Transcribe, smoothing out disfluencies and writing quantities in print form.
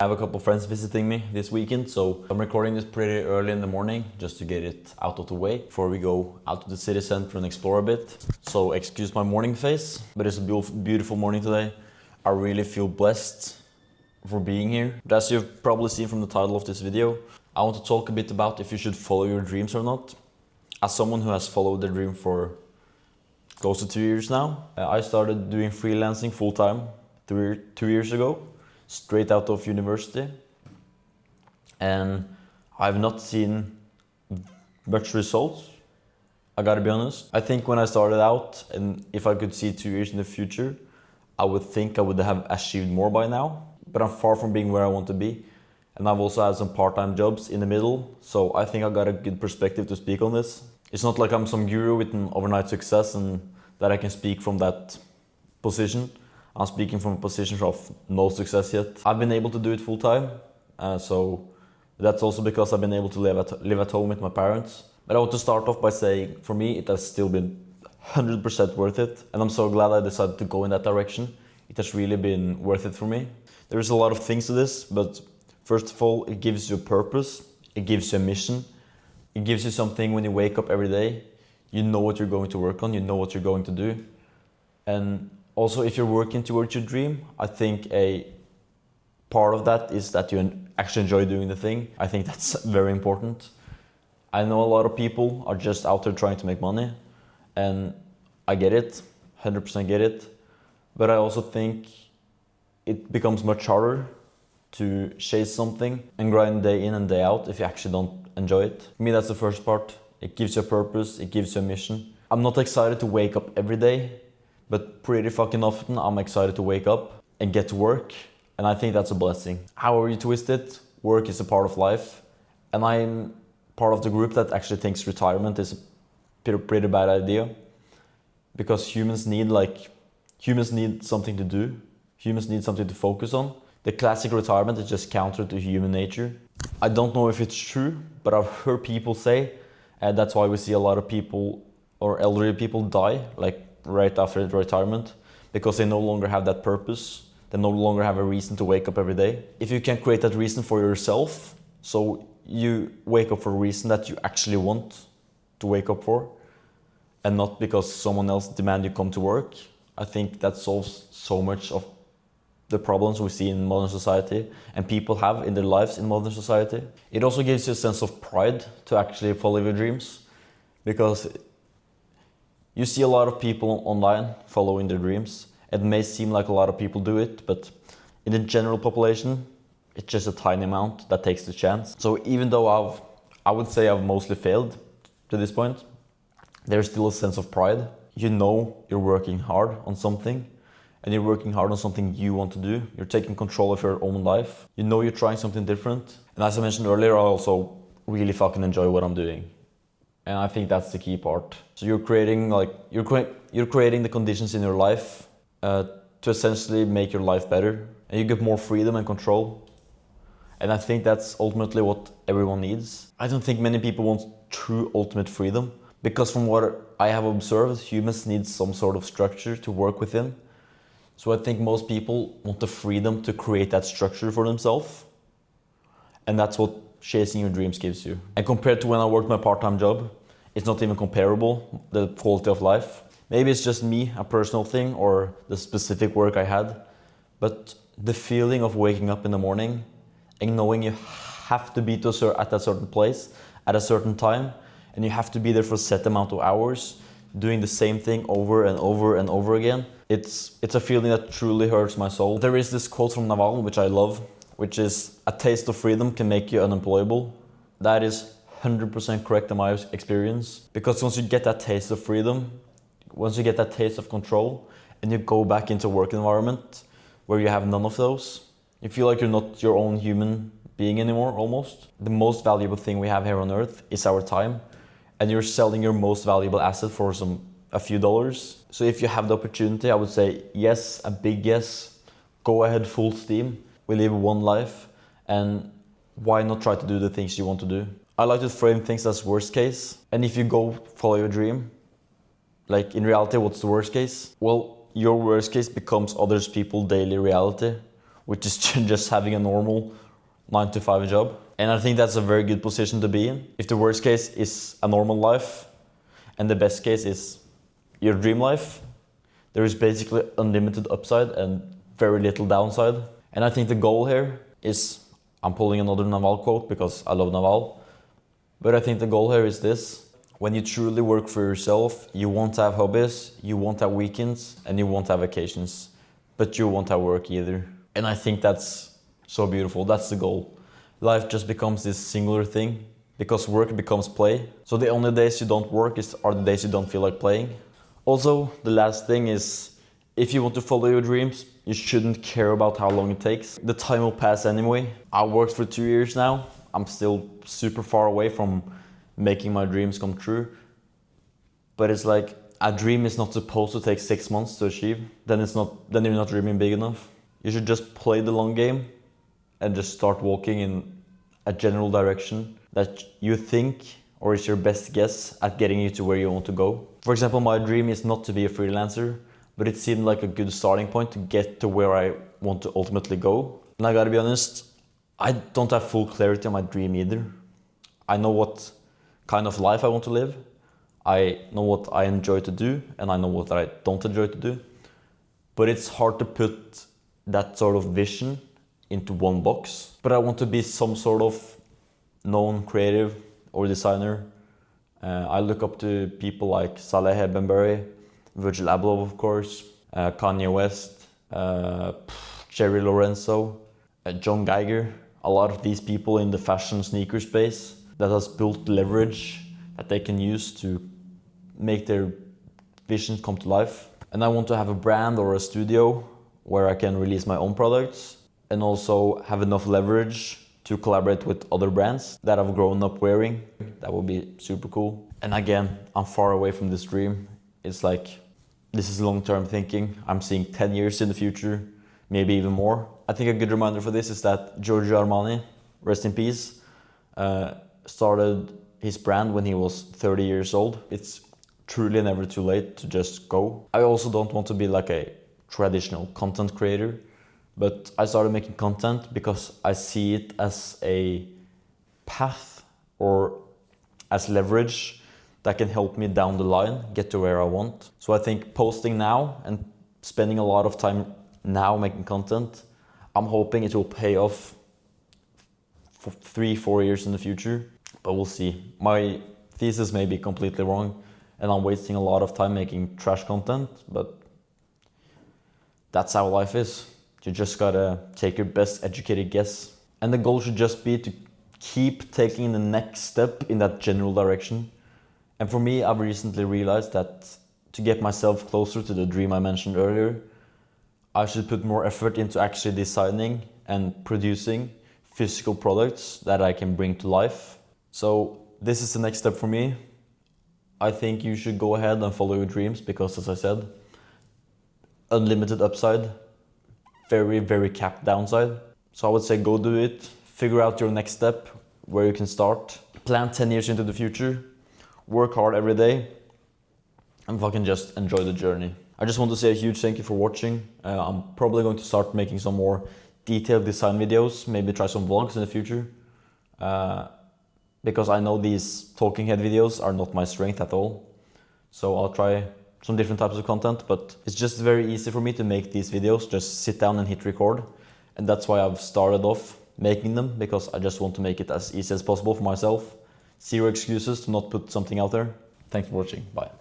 I have a couple friends visiting me this weekend, so I'm recording this pretty early in the morning just to get it out of the way before we go out to the city center and explore a bit. So excuse my morning face, but it's a beautiful morning today. I really feel blessed for being here. But as you've probably seen from the title of this video, I want to talk a bit about if you should follow your dreams or not. As someone who has followed their dream for close to 2 years now, I started doing freelancing full-time 2 years ago, straight out of university, and I've not seen much results. I gotta be honest. I think when I started out, and if I could see 2 years in the future, I would think I would have achieved more by now, but I'm far from being where I want to be. And I've also had some part-time jobs in the middle, so I think I got a good perspective to speak on this. It's not like I'm some guru with an overnight success and that I can speak from that position. I'm speaking from a position of no success yet. I've been able to do it full time, so that's also because I've been able to live at home with my parents. But I want to start off by saying, for me, it has still been 100% worth it, and I'm so glad I decided to go in that direction. It has really been worth it for me. There's a lot of things to this, but first of all, it gives you a purpose, it gives you a mission, it gives you something when you wake up every day. You know what you're going to work on, you know what you're going to do, and also, if you're working towards your dream, I think a part of that is that you actually enjoy doing the thing. I think that's very important. I know a lot of people are just out there trying to make money, and I get it, 100% get it. But I also think it becomes much harder to chase something and grind day in and day out if you actually don't enjoy it. For me, that's the first part. It gives you a purpose, it gives you a mission. I'm not excited to wake up every day, but pretty fucking often I'm excited to wake up and get to work, and I think that's a blessing. However you twist it, work is a part of life, and I'm part of the group that actually thinks retirement is a pretty bad idea, because humans need something to do, humans need something to focus on. The classic retirement is just counter to human nature. I don't know if it's true, but I've heard people say that's why we see a lot of people or elderly people die right after retirement, because they no longer have that purpose. They no longer have a reason to wake up every day. If you can create that reason for yourself, so you wake up for a reason that you actually want to wake up for, and not because someone else demands you come to work, I think that solves so much of the problems we see in modern society and people have in their lives in modern society. It also gives you a sense of pride to actually follow your dreams, because you see a lot of people online following their dreams. It may seem like a lot of people do it, but in the general population, it's just a tiny amount that takes the chance. So even though I would say I've mostly failed to this point, there's still a sense of pride. You know you're working hard on something, and you're working hard on something you want to do. You're taking control of your own life. You know you're trying something different. And as I mentioned earlier, I also really fucking enjoy what I'm doing. And I think that's the key part. So you're creating the conditions in your life to essentially make your life better, and you get more freedom and control. And I think that's ultimately what everyone needs. I don't think many people want true ultimate freedom, because from what I have observed, humans need some sort of structure to work within. So I think most people want the freedom to create that structure for themselves, and that's what chasing your dreams gives you. And compared to when I worked my part-time job, it's not even comparable, the quality of life. Maybe it's just me, a personal thing, or the specific work I had, but the feeling of waking up in the morning and knowing you have to be at a certain place at a certain time, and you have to be there for a set amount of hours, doing the same thing over and over and over again, it's a feeling that truly hurts my soul. There is this quote from Naval, which I love, which is, "A taste of freedom can make you unemployable." That is 100% correct in my experience, because once you get that taste of freedom, once you get that taste of control, and you go back into a work environment where you have none of those, you feel like you're not your own human being anymore, almost. The most valuable thing we have here on earth is our time, and you're selling your most valuable asset for a few dollars. So if you have the opportunity, I would say yes, a big yes. Go ahead full steam. We live one life, and why not try to do the things you want to do? I like to frame things as worst case. And if you go follow your dream, like in reality, what's the worst case? Well, your worst case becomes other people's daily reality. which is just having a normal 9 to 5 job. And I think that's a very good position to be in. If the worst case is a normal life and the best case is your dream life, there is basically unlimited upside and very little downside. And I think the goal here is, I'm pulling another Naval quote because I love Naval, but I think the goal here is this: when you truly work for yourself, you won't have hobbies, you won't have weekends, and you won't have vacations, but you won't have work either. And I think that's so beautiful. That's the goal. Life just becomes this singular thing because work becomes play. So the only days you don't work are the days you don't feel like playing. Also, the last thing is, if you want to follow your dreams, you shouldn't care about how long it takes. The time will pass anyway. I worked for 2 years now. I'm still super far away from making my dreams come true. But it's like, a dream is not supposed to take 6 months to achieve. Then you're not dreaming big enough. You should just play the long game and just start walking in a general direction that you think or is your best guess at getting you to where you want to go. For example, my dream is not to be a freelancer, but it seemed like a good starting point to get to where I want to ultimately go. And I gotta be honest, I don't have full clarity on my dream either. I know what kind of life I want to live. I know what I enjoy to do, and I know what I don't enjoy to do. But it's hard to put that sort of vision into one box. But I want to be some sort of known creative or designer. I look up to people like Saleh Benberry, Virgil Abloh, of course, Kanye West, Jerry Lorenzo, John Geiger. A lot of these people in the fashion sneaker space that has built leverage that they can use to make their vision come to life. And I want to have a brand or a studio where I can release my own products and also have enough leverage to collaborate with other brands that I've grown up wearing. That would be super cool. And again, I'm far away from this dream. It's like, this is long-term thinking. I'm seeing 10 years in the future, maybe even more. I think a good reminder for this is that Giorgio Armani, rest in peace, started his brand when he was 30 years old. It's truly never too late to just go. I also don't want to be like a traditional content creator, but I started making content because I see it as a path or as leverage that can help me down the line get to where I want. So I think posting now and spending a lot of time now making content, I'm hoping it will pay off for 3-4 years in the future, but we'll see. My thesis may be completely wrong and I'm wasting a lot of time making trash content, but that's how life is. You just gotta take your best educated guess. And the goal should just be to keep taking the next step in that general direction. And for me, I've recently realized that to get myself closer to the dream I mentioned earlier, I should put more effort into actually designing and producing physical products that I can bring to life. So this is the next step for me. I think you should go ahead and follow your dreams because, as I said, unlimited upside, very, very capped downside. So I would say go do it, figure out your next step, where you can start, plan 10 years into the future, work hard every day, and fucking just enjoy the journey. I just want to say a huge thank you for watching. I'm probably going to start making some more detailed design videos, maybe try some vlogs in the future. Because I know these talking head videos are not my strength at all. So I'll try some different types of content, but it's just very easy for me to make these videos, just sit down and hit record. And that's why I've started off making them, because I just want to make it as easy as possible for myself. Zero excuses to not put something out there. Thanks for watching, bye.